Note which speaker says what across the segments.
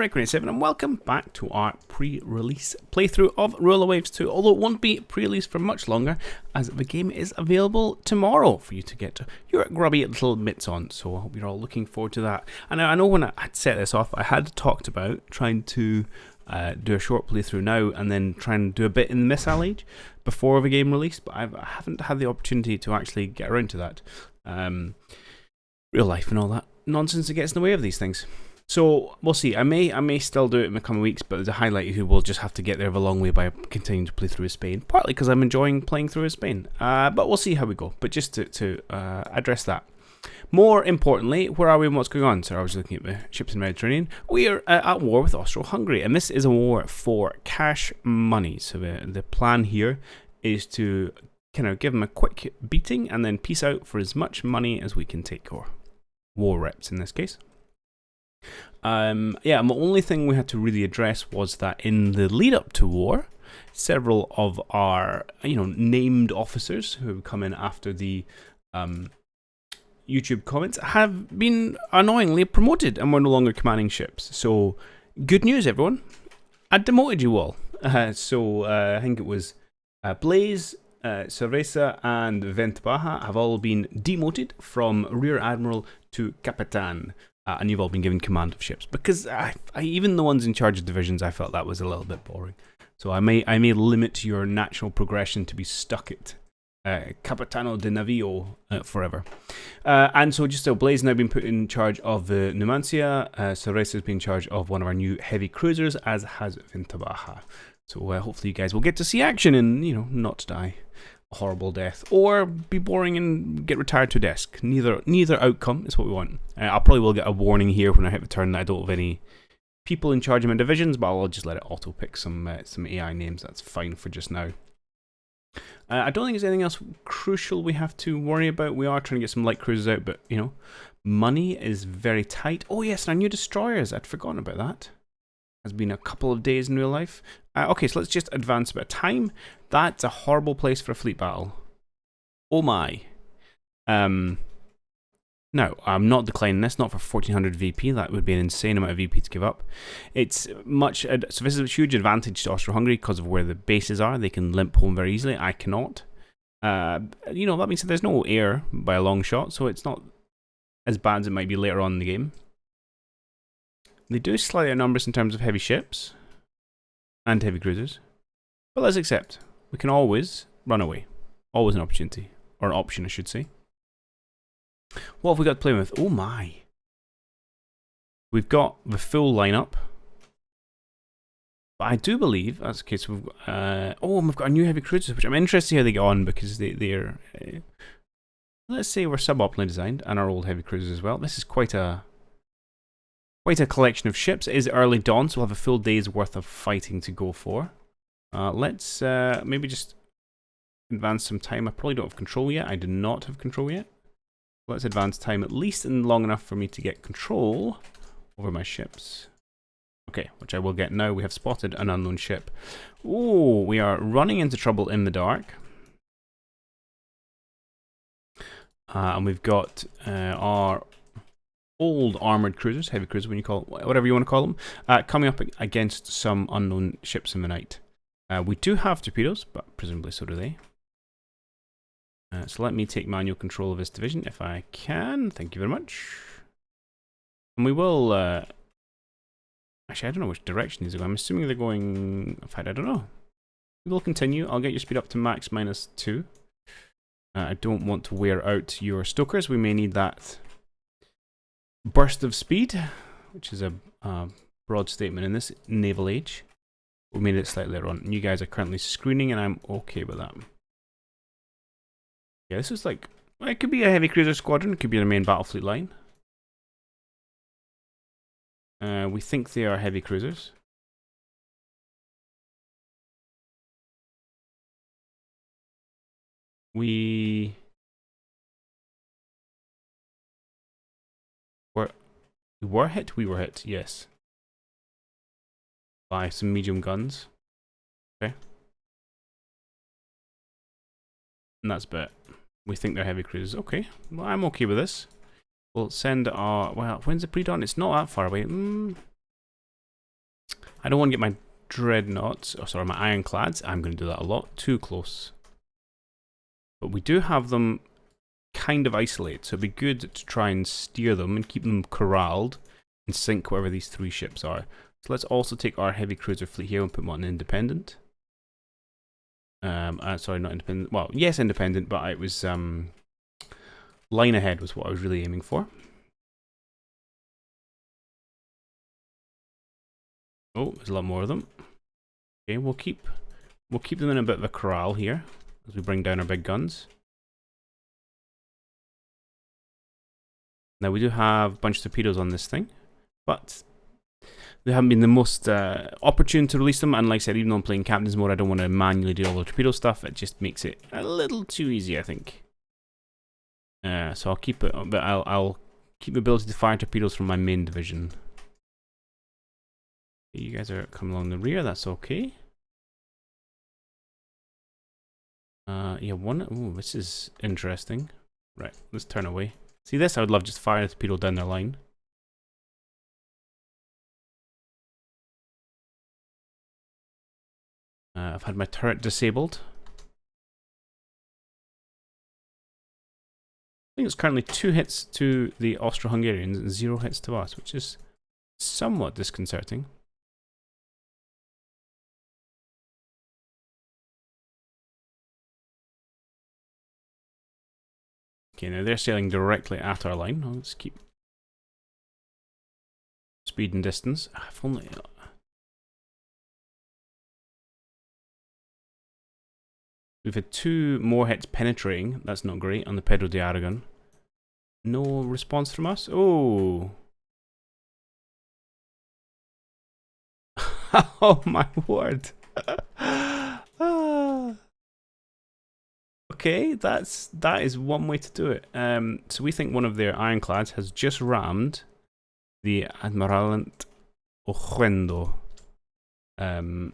Speaker 1: Grand and welcome back to our pre-release playthrough of Roller Waves 2, although it won't be pre-released for much longer as the game is available tomorrow for you to get your grubby little mitts on, so I hope you're all looking forward to that. And I know when I had set this off, I had talked about trying to do a short playthrough now and then try and do a bit in the Missile Age before the game released, but I haven't had the opportunity to actually get around to that. Real life and all that nonsense that gets in the way of these things. So we'll see. I may still do it in the coming weeks, but there's a high likelihood we'll just have to get there the long way by continuing to play through Spain. Partly because I'm enjoying playing through Spain, but we'll see how we go. But just to address that. More importantly, where are we and what's going on? So I was looking at the ships in the Mediterranean. We are at war with Austro-Hungary, and this is a war for cash money. So the plan here is to kind of give them a quick beating and then peace out for as much money as we can take, or war reps in this case. And the only thing we had to really address was that in the lead up to war, several of our named officers who have come in after the YouTube comments have been annoyingly promoted and we're no longer commanding ships. So good news, everyone! I demoted you all. I think it was Blaze, Cerveza and Ventabaja have all been demoted from Rear Admiral to Capitan. And you've all been given command of ships, because even the ones in charge of divisions, I felt that was a little bit boring. So I may limit your natural progression to be stuck at Capitano de Navío forever. And so just so Blaze has now been put in charge of the Numancia, Cerveza has been in charge of one of our new heavy cruisers, as has Ventabaja. So hopefully you guys will get to see action and not die a horrible death, or be boring and get retired to a desk. Neither outcome is what we want. I probably will get a warning here when I hit the turn that I don't have any people in charge of my divisions, but I'll just let it auto pick some AI names. That's fine for just now. I don't think there's anything else crucial we have to worry about. We are trying to get some light cruisers out, but money is very tight. Oh yes, and our new destroyers. I'd forgotten about that. Has been a couple of days in real life. Okay, so let's just advance a bit of time. That's a horrible place for a fleet battle. Oh my. No, I'm not declining this, not for 1400 VP. That would be an insane amount of VP to give up. It's much, so this is a huge advantage to Austro-Hungary because of where the bases are. They can limp home very easily. I cannot. That means that there's no air by a long shot, so it's not as bad as it might be later on in the game. They do slightly outnumber us in terms of heavy ships and heavy cruisers, but let's accept we can always run away. Always an opportunity, or an option, I should say. What have we got to play with? Oh my! We've got the full lineup, but I do believe that's the case. We've got, we've got a new heavy cruisers, which I'm interested to see how they get on, because they're let's say we're suboptimally designed, and our old heavy cruisers as well. This is quite a collection of ships. It is early dawn, so we'll have a full day's worth of fighting to go for. Let's maybe just advance some time. I probably don't have control yet. I do not have control yet. Let's advance time at least long enough for me to get control over my ships. Okay, which I will get now. We have spotted an unknown ship. Oh, we are running into trouble in the dark. And we've got our old armoured cruisers, heavy cruisers, whatever you want to call them, coming up against some unknown ships in the night. We do have torpedoes, but presumably so do they. So let me take manual control of this division if I can. Thank you very much. And we will... actually, I don't know which direction these are going. I'm assuming they're going... In fact, I don't know. We will continue. I'll get your speed up to max -2. I don't want to wear out your stokers. We may need that burst of speed, which is a broad statement in this naval age. We made it slightly later on. And you guys are currently screening, and I'm okay with that. Yeah, this is like... It could be a heavy cruiser squadron. It could be the main battle fleet line. We think they are heavy cruisers. We were hit, yes. By some medium guns. Okay. And that's about it. We think they're heavy cruisers. Okay, well, I'm okay with this. We'll send our... Well, when's the pre-dawn? It's not that far away. I don't want to get my dreadnoughts, or sorry, my ironclads. I'm going to do that a lot. Too close. But we do have them kind of isolated, so it'd be good to try and steer them and keep them corralled and sink wherever these 3 ships are. So let's also take our heavy cruiser fleet here and put them on independent. Sorry, not independent. Well, yes, independent, but it was line ahead was what I was really aiming for. Oh, there's a lot more of them. Okay, we'll keep them in a bit of a corral here as we bring down our big guns. Now we do have a bunch of torpedoes on this thing, but they haven't been the most opportune to release them. And like I said, even though I'm playing captain's mode, I don't want to manually do all the torpedo stuff. It just makes it a little too easy, I think. So I'll keep it, but I'll keep the ability to fire torpedoes from my main division. You guys are coming along the rear. That's okay. Yeah, one. Ooh, this is interesting. Right, let's turn away. See this? I would love just to fire a torpedo down their line. I've had my turret disabled. I think it's currently 2 hits to the Austro-Hungarians and 0 hits to us, which is somewhat disconcerting. Okay, now they're sailing directly at our line. Let's keep speed and distance. If only... We've had 2 more hits penetrating. That's not great on the Pedro de Aragon. No response from us. Oh. Oh my word. Okay, that is one way to do it. So we think one of their ironclads has just rammed the Admiralent Ojendo, who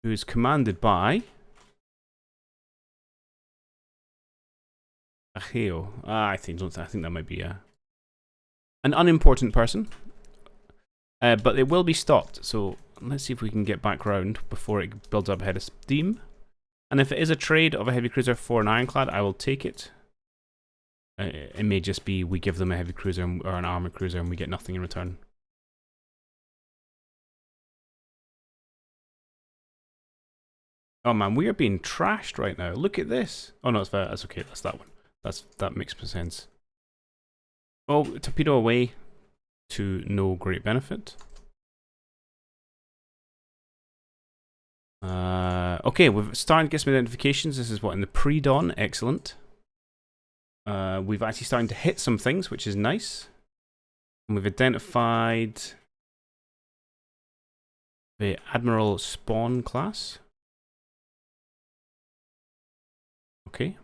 Speaker 1: is commanded by Ageo. I think that might be an unimportant person, but it will be stopped. So let's see if we can get back round before it builds up a head of steam. And if it is a trade of a heavy cruiser for an ironclad, I will take it. It may just be we give them a heavy cruiser or an armored cruiser and we get nothing in return. Oh man, we are being trashed right now. Look at this. Oh no, that's okay. That's that one. That makes sense. Oh, torpedo away to no great benefit. Okay, we've started to get some identifications. This is what, in the pre-dawn. Excellent. We've actually started to hit some things, which is nice. And we've identified the Admiral Spawn class. Okay.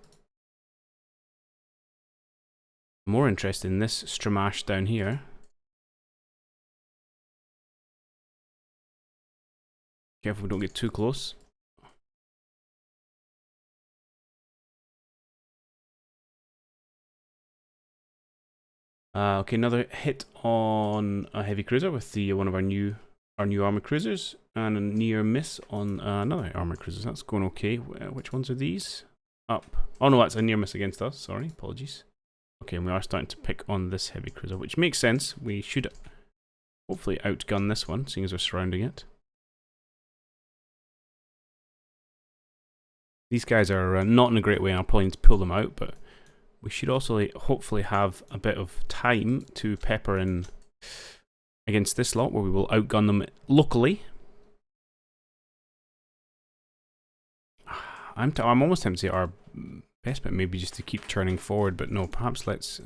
Speaker 1: More interested in this Stramash down here. Careful we don't get too close. Okay, another hit on a heavy cruiser with the one of our new armored cruisers, and a near miss on another armored cruiser. That's going okay. Which ones are these? Up. Oh no, that's a near miss against us. Sorry, apologies. Okay, and we are starting to pick on this heavy cruiser, which makes sense. We should hopefully outgun this one, seeing as we're surrounding it. These guys are not in a great way, and I'll probably need to pull them out, but we should also hopefully have a bit of time to pepper in against this lot, where we will outgun them locally. I'm almost tempted to say our best bet maybe just to keep turning forward, but no, perhaps let's...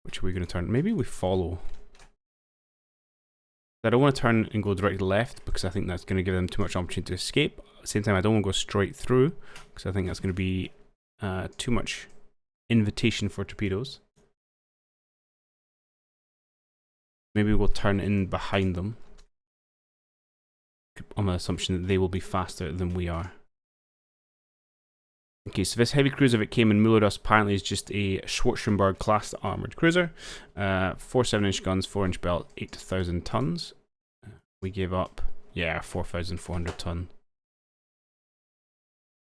Speaker 1: Which are we going to turn? Maybe we follow. I don't want to turn and go directly left, because I think that's going to give them too much opportunity to escape. At the same time, I don't want to go straight through, because I think that's going to be too much invitation for torpedoes. Maybe we'll turn in behind them, on the assumption that they will be faster than we are. Okay, so this heavy cruiser that came and mullered us apparently is just a Schwarzenberg class armoured cruiser. 4 7-inch guns, 4-inch belt, 8,000 tons. We gave up, yeah, 4,400 ton.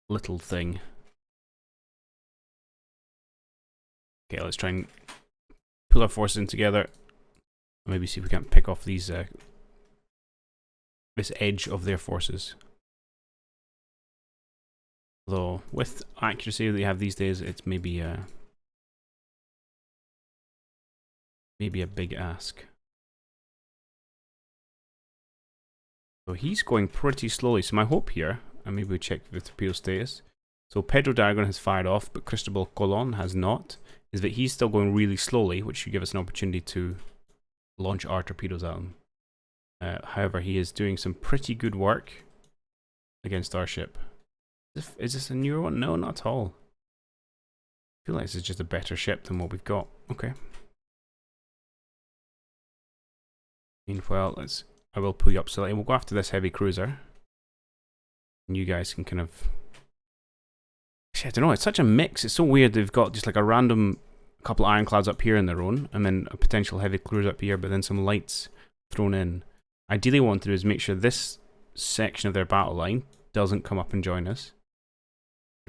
Speaker 1: Little thing. Okay, let's try and pull our forces in together. Maybe see if we can't pick off these this edge of their forces. Although with accuracy that you have these days, it's maybe a big ask. So he's going pretty slowly. So my hope here, and maybe we check the torpedo status. So Pedro Dragon has fired off, but Cristobal Colon has not. Is that he's still going really slowly, which should give us an opportunity to launch our torpedoes at him. However, he is doing some pretty good work against our ship. Is this a newer one? No, not at all. I feel like this is just a better ship than what we've got. Okay. Meanwhile, I will pull you up slightly. We'll go after this heavy cruiser. And you guys can kind of... Actually, I don't know, it's such a mix. It's so weird. They've got just like a random couple of ironclads up here in their own, and then a potential heavy cruiser up here, but then some lights thrown in. Ideally, what I want to do is make sure this section of their battle line doesn't come up and join us.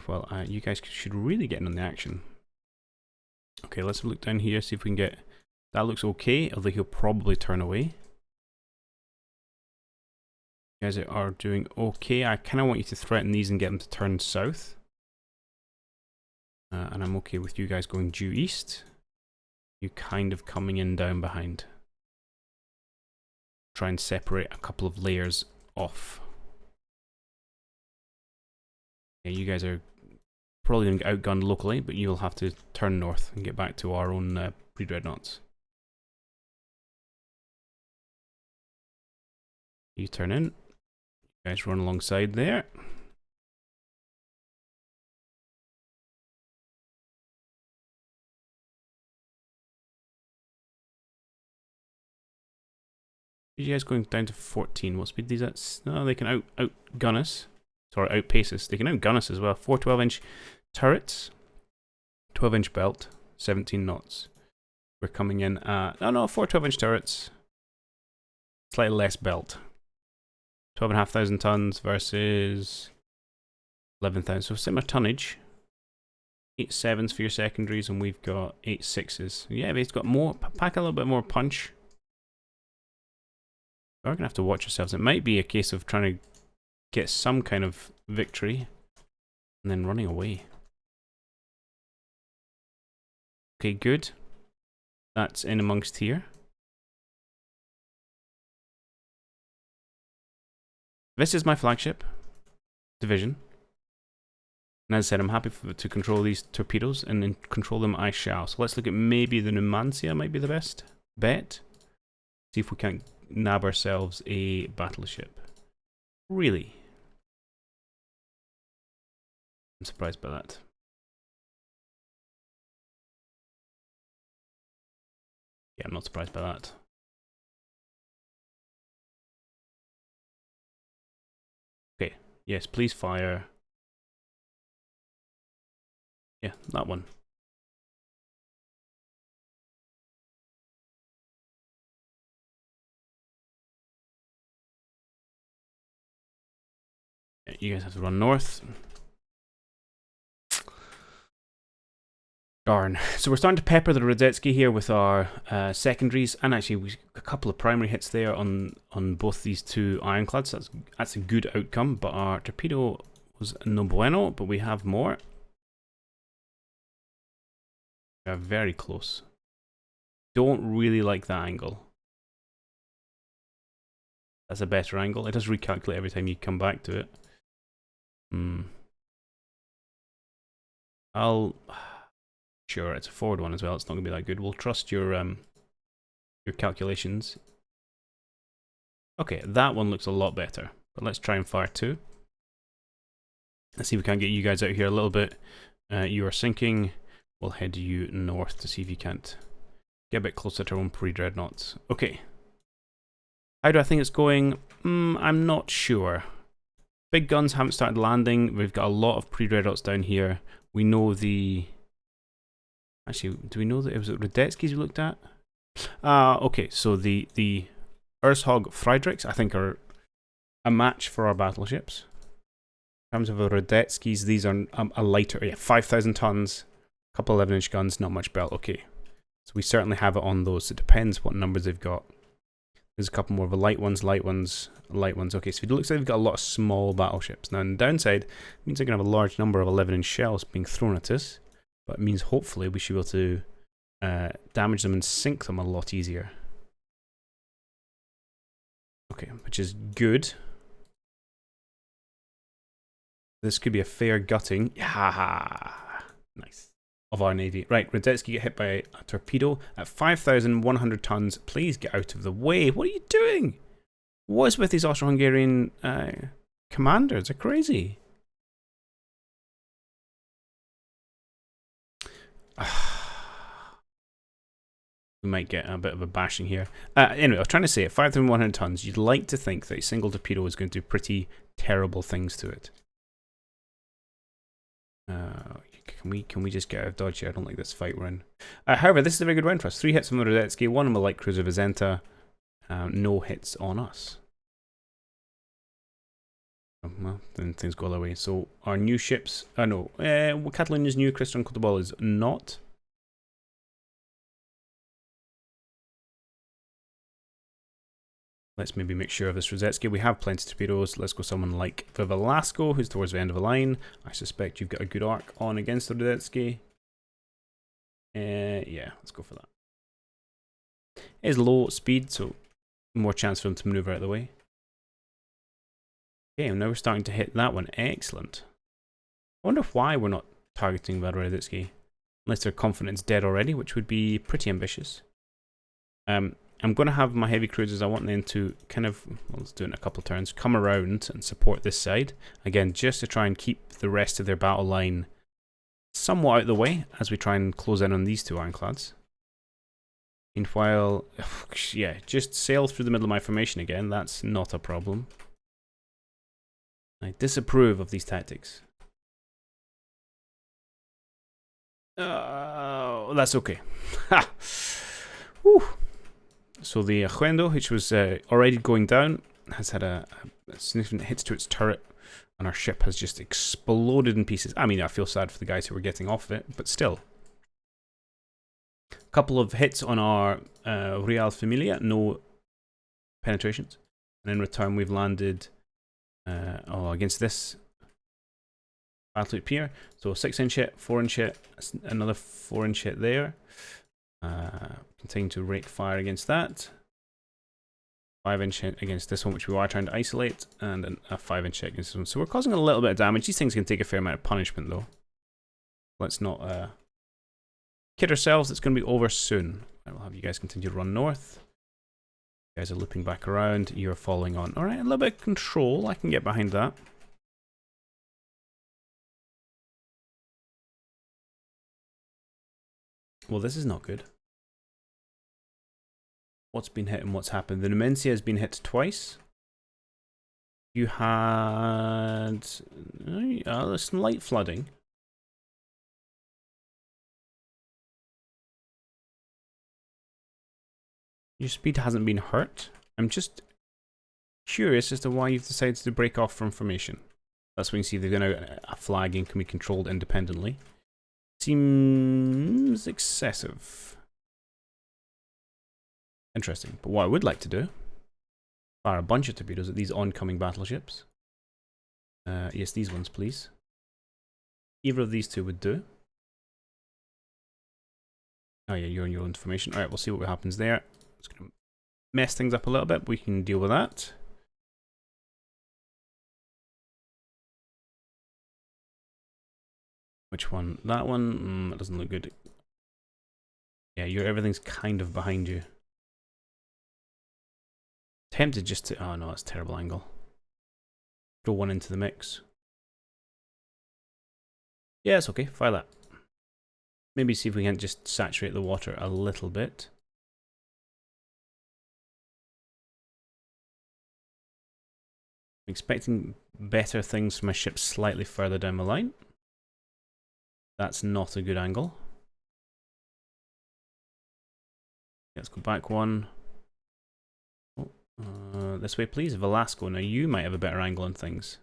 Speaker 1: Well, you guys should really get in on the action. Okay, let's look down here, see if we can get... That looks okay, although he'll probably turn away. You guys are doing okay. I kind of want you to threaten these and get them to turn south. And I'm okay with you guys going due east. You kind of coming in down behind. Try and separate a couple of layers off. Yeah, you guys are probably going to get outgunned locally, but you'll have to turn north and get back to our own pre-dreadnoughts. You turn in. You guys run alongside there. You guys going down to 14. What speed is that? No, they can outgun us. Sorry, outpace us. They can outgun us as well. 4 12-inch turrets. 12-inch belt. 17 knots. We're coming in at... Oh no, 4 12-inch turrets. Slightly less belt. 12,500 tons versus 11,000. So similar tonnage. 8 7s for your secondaries, and we've got 8 6s. Yeah, they've got more... Pack a little bit more punch. We're going to have to watch ourselves. It might be a case of trying to get some kind of victory and then running away. Okay, good. That's in amongst here. This is my flagship division. And as I said, I'm happy to control these torpedoes, and then control them I shall. So let's look at maybe the Numancia might be the best bet. See if we can't nab ourselves a battleship. Really? I'm surprised by that. Yeah, I'm not surprised by that. Okay, yes, please fire. Yeah, that one. You guys have to run north. Darn. So we're starting to pepper the Radziecki here with our secondaries, and actually a couple of primary hits there on both these two ironclads. That's a good outcome, but our torpedo was no bueno, but we have more. We are very close. Don't really like that angle. That's a better angle. It does recalculate every time you come back to it. Sure, it's a forward one as well. It's not going to be that good. We'll trust your calculations. Okay, that one looks a lot better. But let's try and fire 2. Let's see if we can get you guys out here a little bit. You are sinking. We'll head you north to see if you can't get a bit closer to our own pre-dreadnoughts. Okay. How do I think it's going? I'm not sure. Big guns haven't started landing. We've got a lot of pre-dreadnoughts down here. We know the... Actually, do we know that it was Radziecki's we looked at? Okay, so the Urshog Friedrichs, I think, are a match for our battleships. In terms of our Radetzkis, these are a lighter, yeah, 5,000 tons, a couple 11-inch guns, not much belt, okay. So we certainly have it on those. It depends what numbers they've got. There's a couple more of the light ones, light ones, light ones. Okay, so it looks like they've got a lot of small battleships. Now, on the downside, it means they're going to have a large number of 11-inch shells being thrown at us. But it means hopefully we should be able to damage them and sink them a lot easier. Okay, which is good. This could be a fair gutting. Yeah, nice. Of our navy. Right, Radetzky get hit by a torpedo at 5,100 tons. Please get out of the way. What are you doing? What is with these Austro-Hungarian commanders? They're crazy. We might get a bit of a bashing here. Anyway, I was trying to say at 5,100 tons, you'd like to think that a single torpedo is going to do pretty terrible things to it. Can we just get out of dodge here? I don't like this fight we're in. However, this is a very good round for us. 3 hits on the Radetzky, 1 on the light cruiser Vizenta. No hits on us. Oh, well, then things go the way. So our new ships. No, Catalonia's new Christian Cotobol is not. Let's maybe make sure of this Radetzky. We have plenty of torpedoes. Let's go someone like the Velasco, who's towards the end of the line. I suspect you've got a good arc on against the Radetzky. Yeah, let's go for that. It is low speed, so more chance for him to maneuver out of the way. Okay, now we're starting to hit that one. Excellent. I wonder why we're not targeting the Radetzky. Unless they're confident it's dead already, which would be pretty ambitious. I'm going to have my heavy cruisers, I want them to kind of, well, let's do it in a couple of turns, come around and support this side. Again, just to try and keep the rest of their battle line somewhat out of the way as we try and close in on these two ironclads. Meanwhile, yeah, just sail through the middle of my formation again, that's not a problem. I disapprove of these tactics. That's okay. Ha! Whew. So the Ajuendo, which was already going down, has had a significant hits to its turret, and our ship has just exploded in pieces. I mean, I feel sad for the guys who were getting off of it, but still. A couple of hits on our Real Familia, no penetrations. And in return, we've landed against this battle pier. So 6-inch hit, 4-inch hit, another 4-inch hit there. Continue to rake fire against that. 5-inch hit against this one, which we are trying to isolate, and a 5-inch hit against this one. So we're causing a little bit of damage. These things can take a fair amount of punishment, though. Let's not kid ourselves. It's going to be over soon. I'll have you guys continue to run north. You guys are looping back around. You're following on. All right, a little bit of control. I can get behind that. Well, this is not good. What's been hit and what's happened? The Numancia has been hit twice. You had some light flooding. Your speed hasn't been hurt. I'm just curious as to why you've decided to break off from formation. That's when you see they're going to a flag and can be controlled independently. Seems excessive. Interesting. But what I would like to do, fire a bunch of torpedoes at these oncoming battleships. Yes, these ones, please. Either of these two would do. Oh yeah, you're in your own formation. Alright, we'll see what happens there. It's going to mess things up a little bit, but we can deal with that. Which one? That one? That doesn't look good. Yeah, everything's kind of behind you. Tempted just to... Oh no, that's a terrible angle. Throw one into the mix. Yeah, it's okay. Fire that. Maybe see if we can just saturate the water a little bit. I'm expecting better things from my ship slightly further down the line. That's not a good angle. Let's go back one. Oh, This way, please. Velasco. Now, you might have a better angle on things.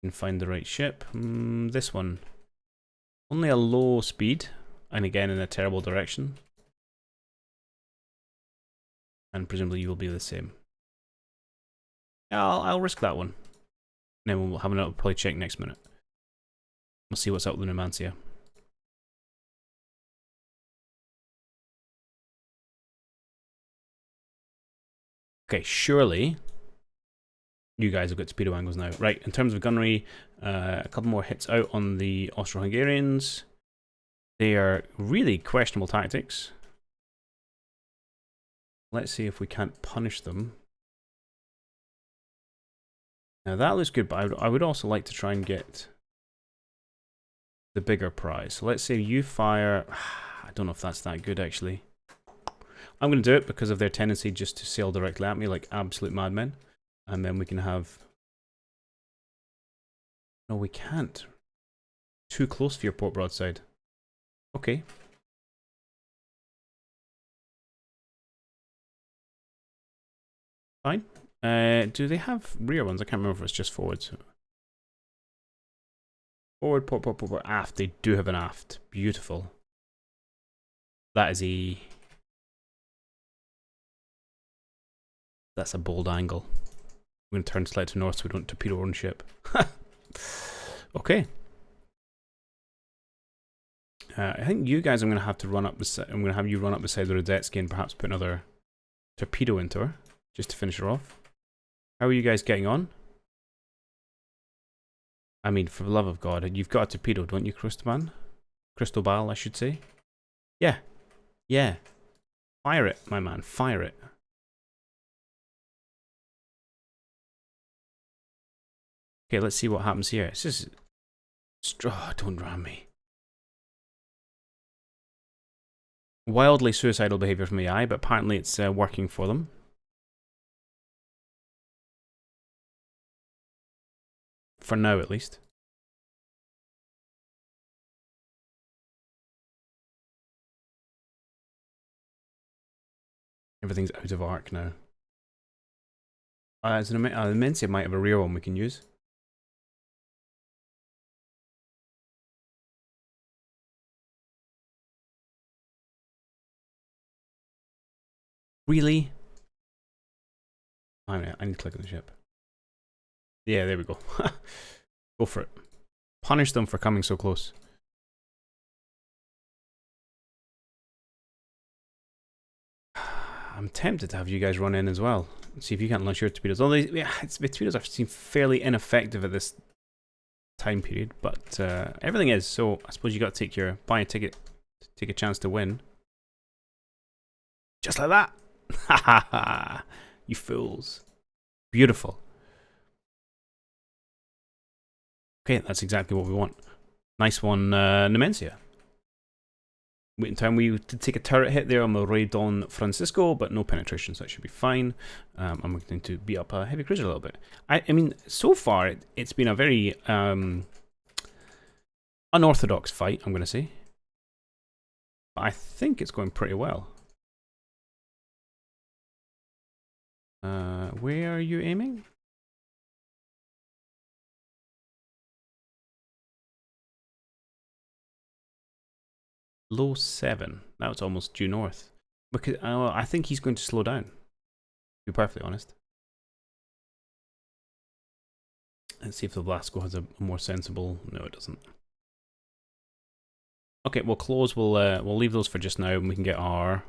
Speaker 1: You can find the right ship. This one. Only a low speed. And again, in a terrible direction. And presumably you will be the same. Yeah, I'll risk that one. And then we'll have another probably check next minute. We'll see what's up with the Numancia. Okay, surely you guys have got torpedo angles now. Right, in terms of gunnery, a couple more hits out on the Austro-Hungarians. They are really questionable tactics. Let's see if we can't punish them. Now that looks good, but I would also like to try and get the bigger prize. So let's say you fire... I don't know if that's that good, actually. I'm going to do it because of their tendency just to sail directly at me like absolute madmen. And then we can have... No, we can't. Too close for your port broadside. Okay. Fine. Do they have rear ones? I can't remember if it's just forwards. Forward, port, aft. They do have an aft. Beautiful. That is a... That's a bold angle. I'm going to turn slightly to north so we don't torpedo our own ship. Okay. I think you guys I'm going to have to run up the I'm going to have you run up beside the Radetzky and perhaps put another torpedo into her just to finish her off. How are you guys getting on? I mean, for the love of God, you've got a torpedo, don't you, Cristobal? Cristobal, I should say. Yeah. Yeah. Fire it, my man. Fire it. Okay, let's see what happens here. This is... Oh, don't ram me. Wildly suicidal behavior from AI, but apparently it's working for them. For now, at least. Everything's out of arc now. As an Immensity might have a rear one we can use. Really? I need to click on the ship. Yeah, there we go. Go for it. Punish them for coming so close. I'm tempted to have you guys run in as well. See if you can't launch your torpedoes. Although, yeah, the torpedoes have seemed fairly ineffective at this time period, but everything is. So I suppose you got to buy a ticket, to take a chance to win. Just like that. Ha ha ha! You fools. Beautiful. Okay, that's exactly what we want. Nice one, Nemencia. Waiting time, we did take a turret hit there on the Rey Don Francisco, but no penetration, so that should be fine. I'm going to beat up a heavy cruiser a little bit. I mean, so far, it's been a very unorthodox fight, I'm going to say. But I think it's going pretty well. Where are you aiming? Low 7. That was almost due north. Because I think he's going to slow down. To be perfectly honest. Let's see if the Velasco has a more sensible... No, it doesn't. Okay, we'll close. We'll leave those for just now, and we can get our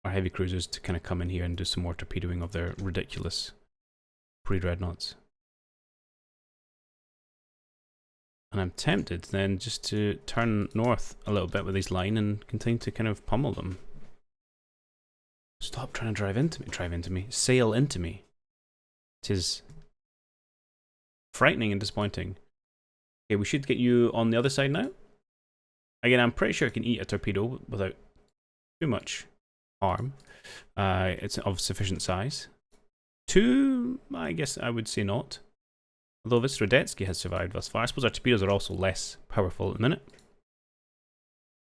Speaker 1: heavy cruisers to kind of come in here and do some more torpedoing of their ridiculous pre-dreadnoughts. And I'm tempted then just to turn north a little bit with this line and continue to kind of pummel them. Stop trying to drive into me, sail into me. It is frightening and disappointing. Okay, we should get you on the other side now. Again, I'm pretty sure it can eat a torpedo without too much harm. It's of sufficient size. 2, I guess I would say not. Although this Radetzky has survived thus far. I suppose our torpedoes are also less powerful at the minute.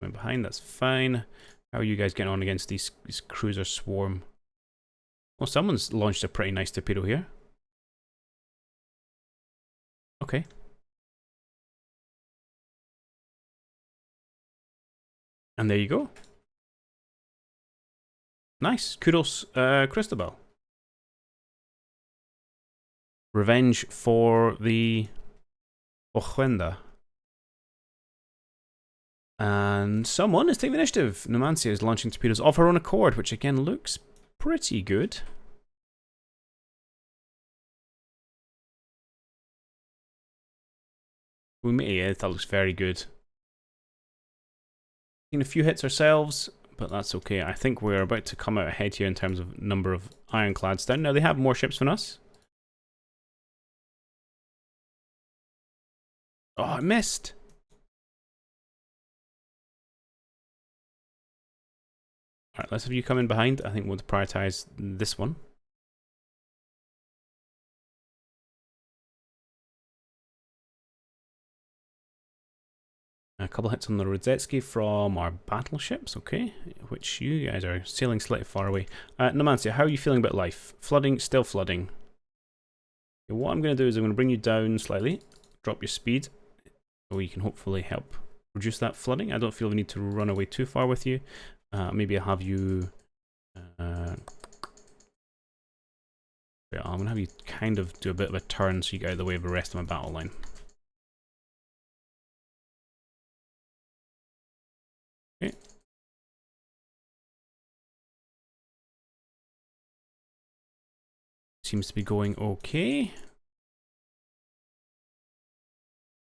Speaker 1: Going behind, that's fine. How are you guys getting on against these cruiser swarm? Well, someone's launched a pretty nice torpedo here. Okay. And there you go. Nice. Kudos, Christabel. Revenge for the Ochwenda. And someone is taking the initiative. Numancia is launching torpedoes of her own accord, which again looks pretty good. Yeah, that looks very good. Seen a few hits ourselves, but that's okay. I think we're about to come out ahead here in terms of number of ironclads down. Now, they have more ships than us. Oh, I missed. Alright, let's have you come in behind. I think we'll prioritize this one. A couple hits on the Rodzetsky from our battleships, okay, which you guys are sailing slightly far away. Numancia, how are you feeling about life? Flooding, still flooding. Okay, what I'm going to do is I'm going to bring you down slightly, drop your speed, so we can hopefully help reduce that flooding. I don't feel the need to run away too far with you. Maybe I'll have you... I'm going to have you kind of do a bit of a turn so you get out of the way of the rest of my battle line. Okay. Seems to be going okay.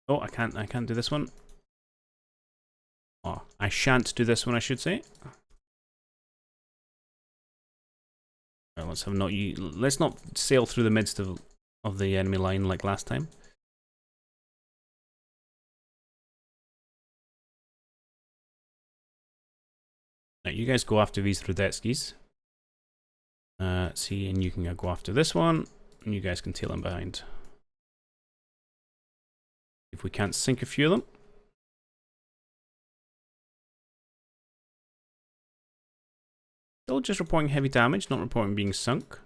Speaker 1: Oh, I can't do this one. Oh, I shan't do this one, I should say. Right, let's not sail through the midst of the enemy line like last time. Now, you guys go after these Rodetskis. See, and you can go after this one, and you guys can tail them behind. If we can't sink a few of them. Still just reporting heavy damage, not reporting being sunk.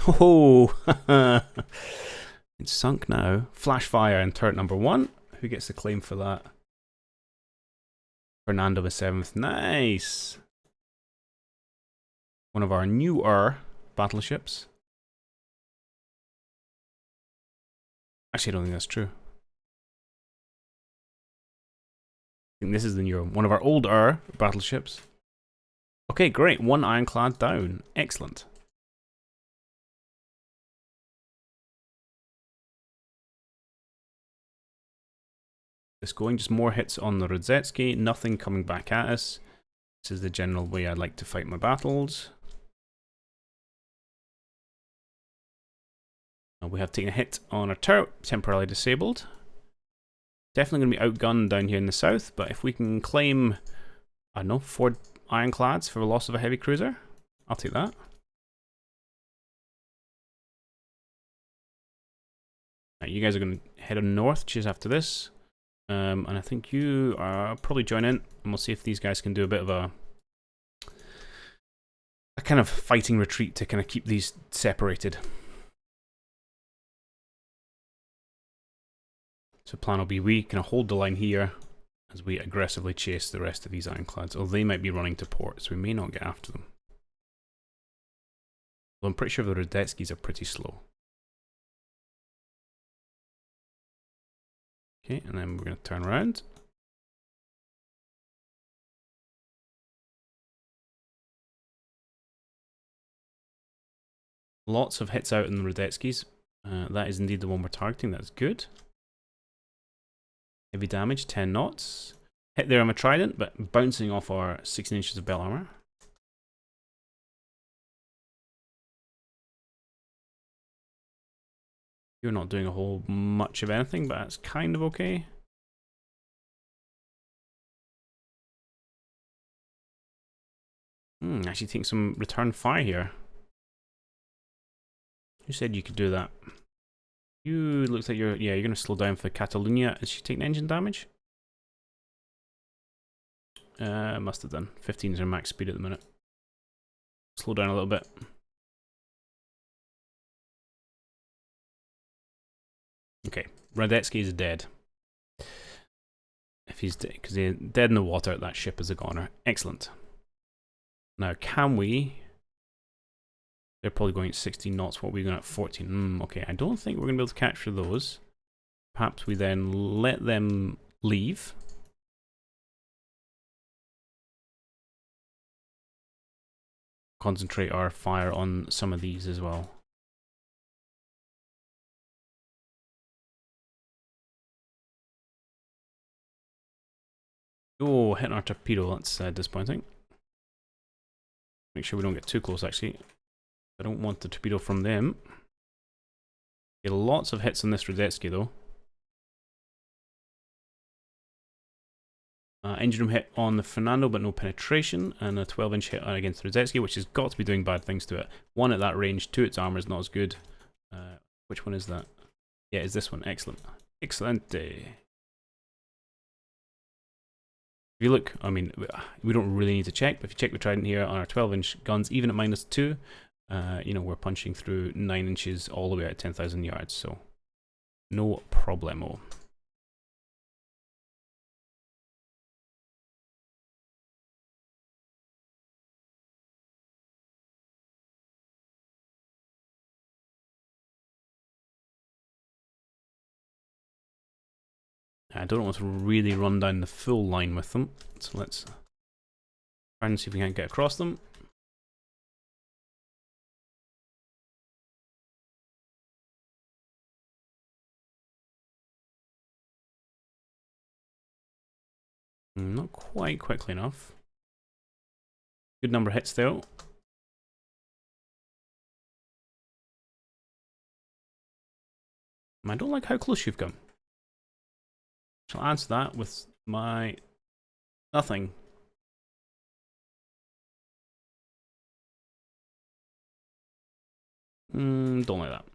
Speaker 1: Oh, it's sunk now. Flash fire in turret number 1. Who gets the claim for that? Fernando the 7th. Nice. One of our newer battleships. Actually, I don't think that's true. I think this is the newer one of our older battleships. Okay, great. 1 ironclad down. Excellent. It's going, just more hits on the Rodzetsky, nothing coming back at us. This is the general way I like to fight my battles. We have taken a hit on our turret, temporarily disabled. Definitely going to be outgunned down here in the south, but if we can claim, I don't know, 4 ironclads for the loss of a heavy cruiser, I'll take that. Right, you guys are going to head on north, chase after this. And I think you are probably join in, and we'll see if these guys can do a bit of a kind of fighting retreat to kind of keep these separated. So plan will be we can hold the line here as we aggressively chase the rest of these ironclads. Although they might be running to port, so we may not get after them. Although I'm pretty sure the Rodetskis are pretty slow. Okay, and then we're going to turn around. Lots of hits out in the Rodetskis. That is indeed the one we're targeting. That's good. Heavy damage, 10 knots. Hit there on my trident, but bouncing off our 16 inches of bell armor. You're not doing a whole much of anything, but that's kind of okay. Actually taking some return fire here. Who said you could do that? You looks like you're going to slow down for Catalunya. Is she taking engine damage? Must have done. 15 is our max speed at the minute. Slow down a little bit. Okay, Radetzky is dead. If he's dead, because he's dead in the water, that ship is a goner. Excellent. Now, can we... They're probably going at 16 knots. What are we going at 14? Okay, I don't think we're going to be able to capture those. Perhaps we then let them leave. Concentrate our fire on some of these as well. Oh, hitting our torpedo. That's disappointing. Make sure we don't get too close, actually. I don't want the torpedo from them. Get lots of hits on this Radetzky, though. Engine room hit on the Fernando, but no penetration. And a 12-inch hit against the Radetzky, which has got to be doing bad things to it. 1, at that range. 2, its armor is not as good. Which one is that? Yeah, it's this one. Excellent. Excellent. If you look, I mean, we don't really need to check, but if you check the Trident here on our 12-inch guns, even at -2, you know, we're punching through 9 inches all the way at 10,000 yards, so no problemo. I don't want to really run down the full line with them, so let's try and see if we can't get across them. Not quite quickly enough. Good number of hits though. I don't like how close you've come. I'll answer that with my nothing. Don't like that.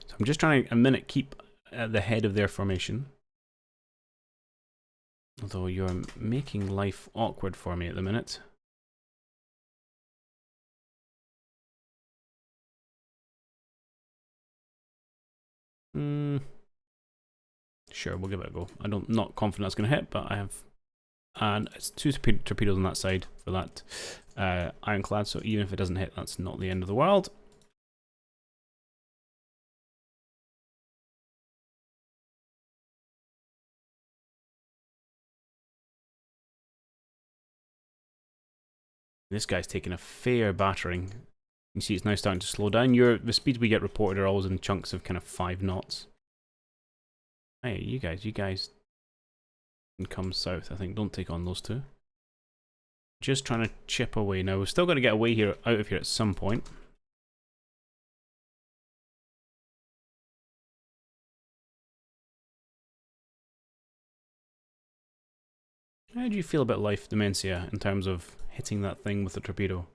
Speaker 1: So I'm just trying to, a minute, keep at the head of their formation. Although you're making life awkward for me at the minute. Sure, we'll give it a go. I'm not confident that's going to hit, but I have... And it's 2 torpedoes on that side for that Ironclad, so even if it doesn't hit, that's not the end of the world. This guy's taking a fair battering. You can see it's now starting to slow down. The speeds we get reported are always in chunks of kind of 5 knots. Hey, you guys can come south, I think. Don't take on those two. Just trying to chip away. Now, we've still got to get away here, out of here at some point. How do you feel about life, Dementia, in terms of hitting that thing with the torpedo?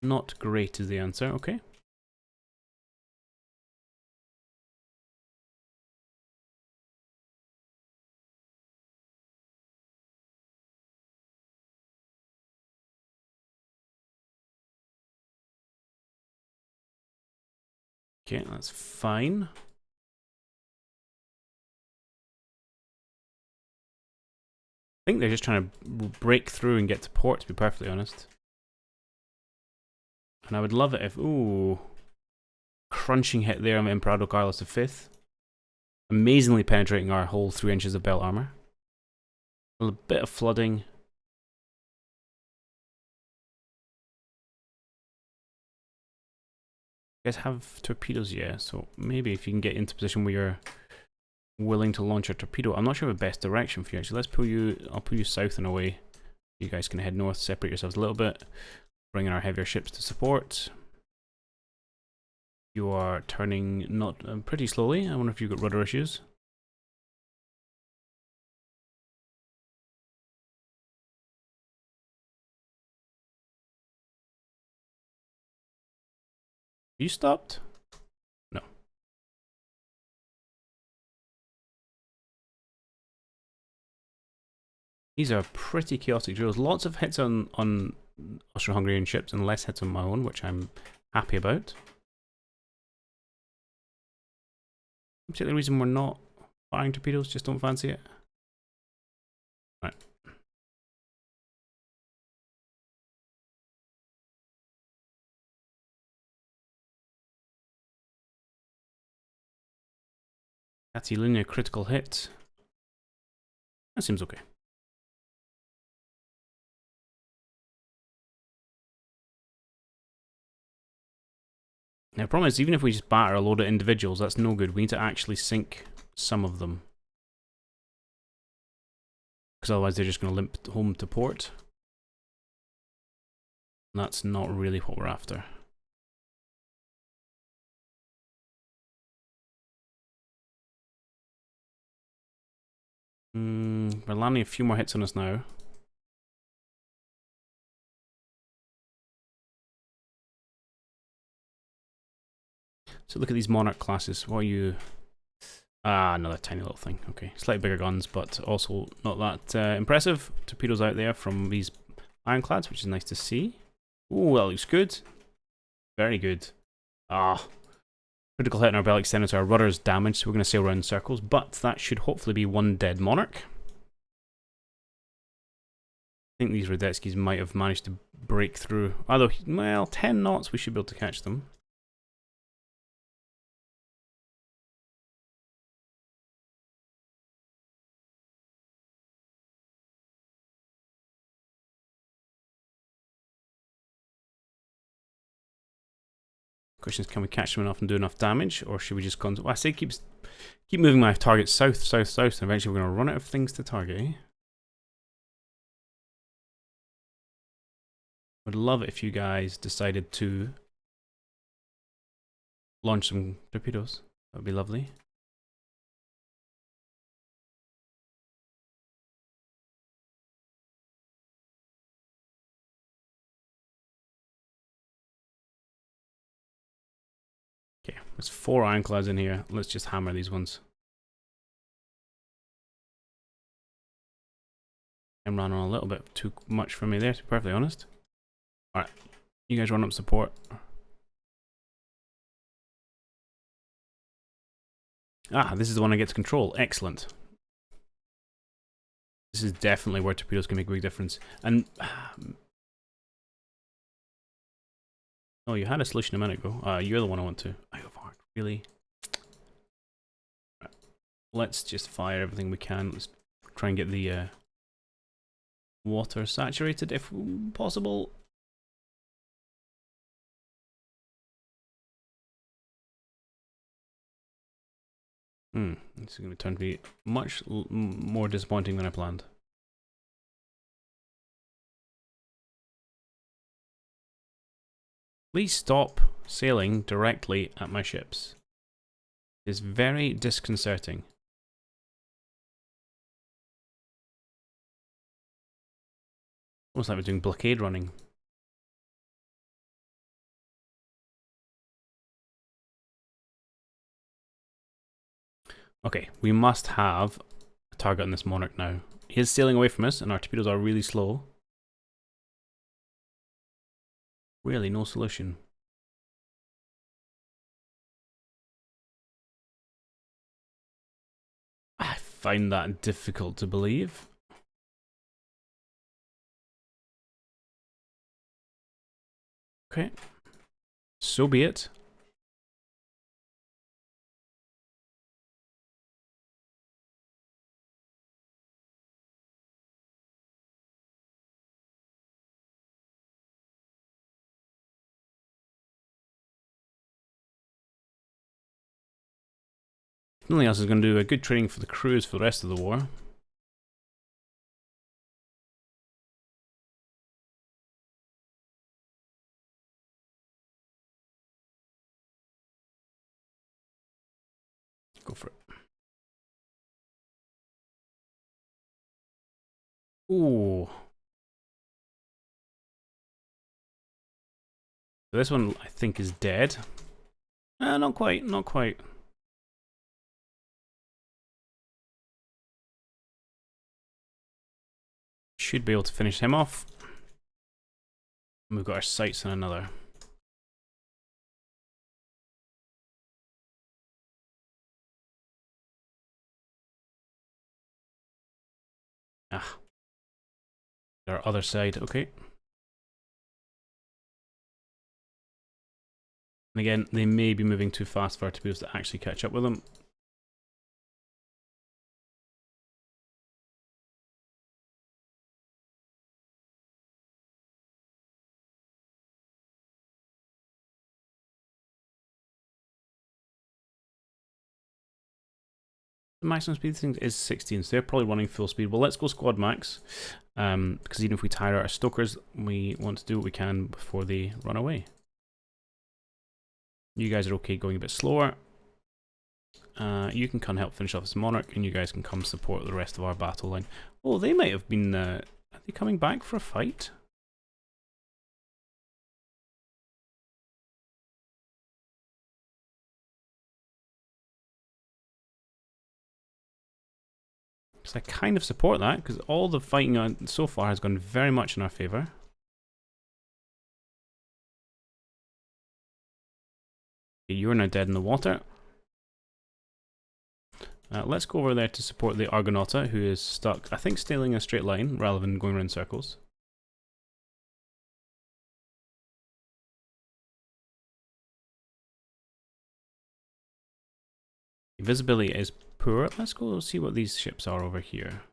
Speaker 1: Not great is the answer, okay. Okay, that's fine. I think they're just trying to break through and get to port, to be perfectly honest. And I would love it if... Ooh. Crunching hit there on Emperado Carlos V. Amazingly penetrating our whole 3 inches of belt armor. A bit of flooding. You guys have torpedoes, yeah, so maybe if you can get into a position where you're willing to launch a torpedo. I'm not sure of the best direction for you, actually. Let's pull you... I'll pull you south and away. You guys can head north, separate yourselves a little bit. Bring in our heavier ships to support. You are turning not pretty slowly. I wonder if you've got rudder issues. You stopped? No. These are pretty chaotic drills. Lots of hits on Austro-Hungarian ships and less hits on my own, which I'm happy about. Particular reason we're not firing torpedoes, just don't fancy it. Right. Catilinia critical hit. That seems okay. Now, the problem is, even if we just batter a load of individuals, that's no good. We need to actually sink some of them. Because otherwise they're just going to limp home to port. And that's not really what we're after. We're landing a few more hits on us now. So look at these Monarch classes. What are you? Ah, another tiny little thing. Okay, slightly bigger guns, but also not that impressive. Torpedoes out there from these Ironclads, which is nice to see. Ooh, that looks good. Very good. Ah, critical hit on our bell extender, so our rudder's damaged, so we're going to sail around in circles, but that should hopefully be one dead Monarch. I think these Radetskis might have managed to break through. Although, well, 10 knots, we should be able to catch them. Question is, can we catch them enough and do enough damage, or should we just well, I say keep moving my target south, south, south, and eventually we're going to run out of things to target, eh? Would love it if you guys decided to launch some torpedoes. That would be lovely. Okay, there's 4 Ironclads in here. Let's just hammer these ones. I'm running on a little bit too much for me there, to be perfectly honest. Alright, you guys run up support. Ah, this is the one I get to control. Excellent. This is definitely where torpedoes can make a big difference. And oh, you had a solution a minute ago. You're the one I want to. Really? Right. Let's just fire everything we can. Let's try and get the water saturated if possible. This is going to turn to be much more disappointing than I planned. Please stop sailing directly at my ships. It is very disconcerting. Almost like we're doing blockade running. Okay, we must have a target on this Monarch now. He is sailing away from us, and our torpedoes are really slow. Really, no solution. I find that difficult to believe. Okay, so be it. Nothing else is going to do a good training for the crews for the rest of the war. Go for it. Ooh. This one I think is dead. Not quite, not quite. should be able to finish him off. And we've got our sights on another. Ah. Our other side, okay. And again, they may be moving too fast for her to be able to actually catch up with them. The maximum speed thing is 16, so they're probably running full speed. Well, let's go squad max, because even if we tire out our stokers, we want to do what we can before they run away. You guys are okay going a bit slower. You can come help finish off this monarch, and you guys can come support the rest of our battle line. Oh, they might have been... are they coming back for a fight? Because I kind of support that, because all the fighting on so far has gone very much in our favour. You're now dead in the water. Let's go over there to support the Argonauta, who is stuck, I think, sailing a straight line rather than going around circles. Visibility is poor. Let's go see what these ships are over here.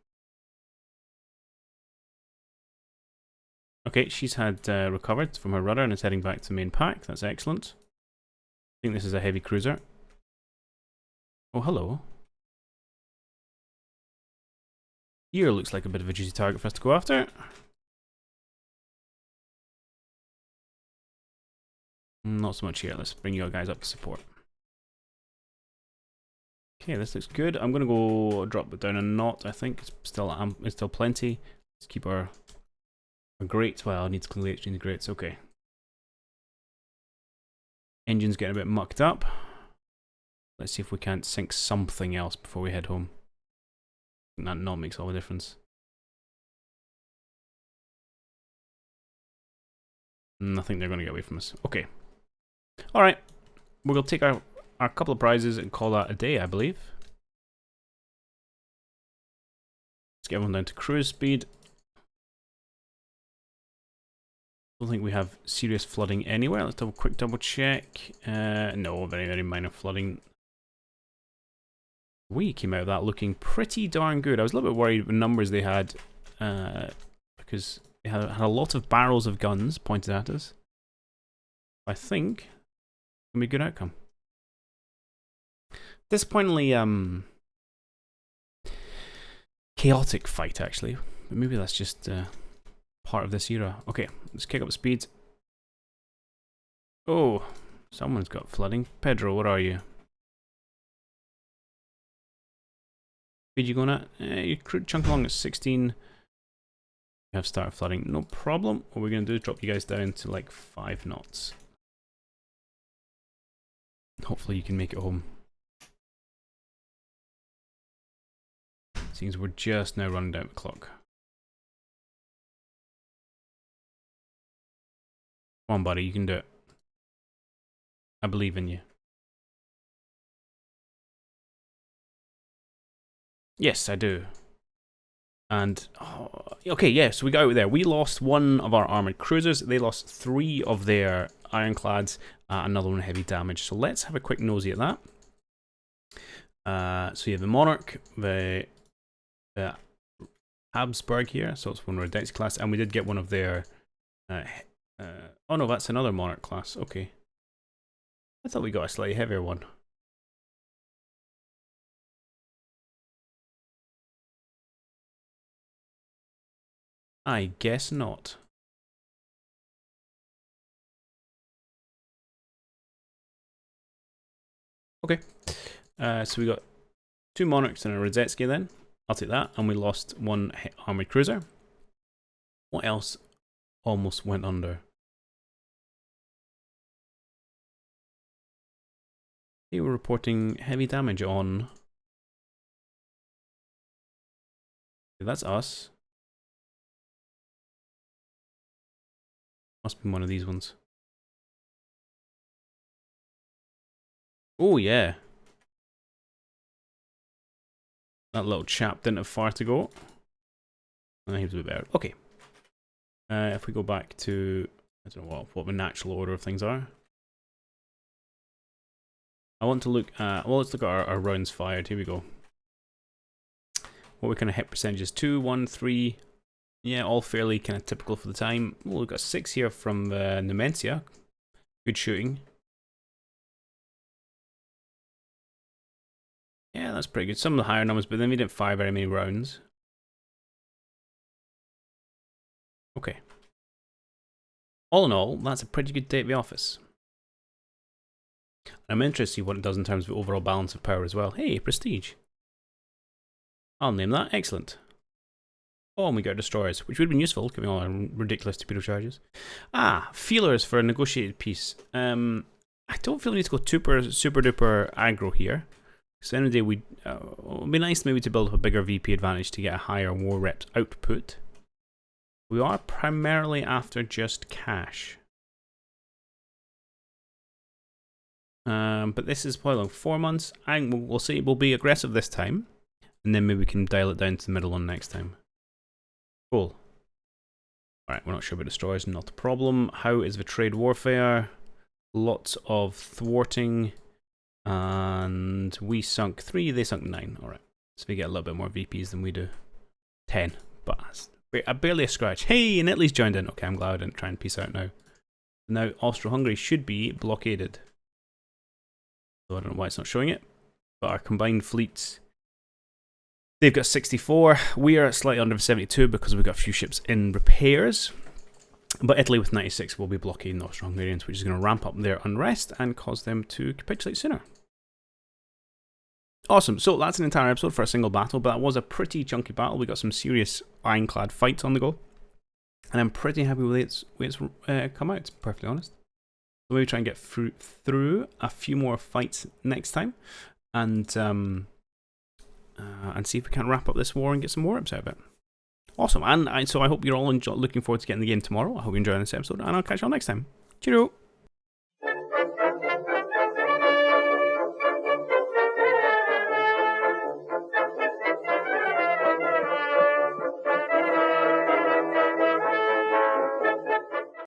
Speaker 1: Okay, she's had recovered from her rudder and is heading back to the main pack. That's excellent. I think this is a heavy cruiser. Oh, hello. Here looks like a bit of a juicy target for us to go after. Not so much here. Let's bring you guys up to support. Okay, this looks good. I'm gonna go drop it down a knot. I think it's still plenty. Let's keep our grates. Well, I need to cleanly exchange the grates. Okay. Engine's getting a bit mucked up. Let's see if we can't sink something else before we head home. That knot makes all the difference. I think they're going to get away from us. Okay. Alright. We're going to take our couple of prizes and call that a day, I believe. Let's get everyone down to cruise speed. Don't think we have serious flooding anywhere. Let's have a quick double check. No, very, very minor flooding. We came out of that looking pretty darn good. I was a little bit worried with the numbers they had, because they had a lot of barrels of guns pointed at us. I think it's gonna be a good outcome. Disappointingly, chaotic fight actually, but maybe that's just part of this era. Okay, let's kick up the speed. Oh, someone's got flooding. Pedro, what are you? Speed you going at? You're chunking along at 16. You have started flooding. No problem. What we're going to do is drop you guys down to like 5 knots. Hopefully you can make it home. Seems we're just now running down the clock. Come on, buddy, you can do it. I believe in you. Yes, I do. And, okay, yeah, so we got out there. We lost one of our armoured cruisers. They lost 3 of their ironclads. Another one heavy damage. So let's have a quick nosy at that. So you have the Monarch, the Habsburg here. So it's one of our Dex class. And we did get one of their... oh no, that's another Monarch class. Okay. I thought we got a slightly heavier one. I guess not. Okay. So we got 2 Monarchs and a Radzetsky then. I'll take that. And we lost 1 armoured cruiser. What else almost went under? They were reporting heavy damage on... That's us. Must be one of these ones. Oh, yeah. That little chap didn't have far to go. He was a bit better. Okay. If we go back to, I don't know what the natural order of things are. I want to look at, well, let's look at our rounds fired. Here we go. What we kind of hit percentages? 2, 1, 3. Yeah, all fairly kind of typical for the time. Oh, we've got 6 here from Numentia. Good shooting. Yeah, that's pretty good. Some of the higher numbers, but then we didn't fire very many rounds. Okay. All in all, that's a pretty good day at the office. I'm interested to see what it does in terms of the overall balance of power as well. Hey, prestige. I'll name that. Excellent. Oh, and we got destroyers, which would have been useful, given all our ridiculous torpedo charges. Ah, feelers for a negotiated peace. I don't feel we need to go super duper aggro here. Because at the end of the day, it would be nice maybe to build up a bigger VP advantage to get a higher war reps output. We are primarily after just cash. But this is probably like 4 months. We'll see. We'll be aggressive this time. And then maybe we can dial it down to the middle one next time. Cool. Alright, we're not sure about destroyers, not a problem. How is the trade warfare? Lots of thwarting. And we sunk 3, they sunk 9. Alright, so we get a little bit more VPs than we do. 10, but barely a scratch. Hey, and Italy's joined in. Okay, I'm glad I didn't try and peace out now. Now, Austro-Hungary should be blockaded. So I don't know why it's not showing it. But our combined fleets, they've got 64. We are slightly under 72 because we've got a few ships in repairs. But Italy with 96 will be blockading the Austro-Hungarians, which is going to ramp up their unrest and cause them to capitulate sooner. Awesome, so that's an entire episode for a single battle, but that was a pretty chunky battle. We got some serious ironclad fights on the go. And I'm pretty happy with its come out, to be perfectly honest. So maybe try and get through a few more fights next time. And see if we can wrap up this war and get some more reps out of it. Awesome, and so I hope you're all looking forward to getting the game tomorrow. I hope you're enjoying this episode, and I'll catch you all next time. Cheerio!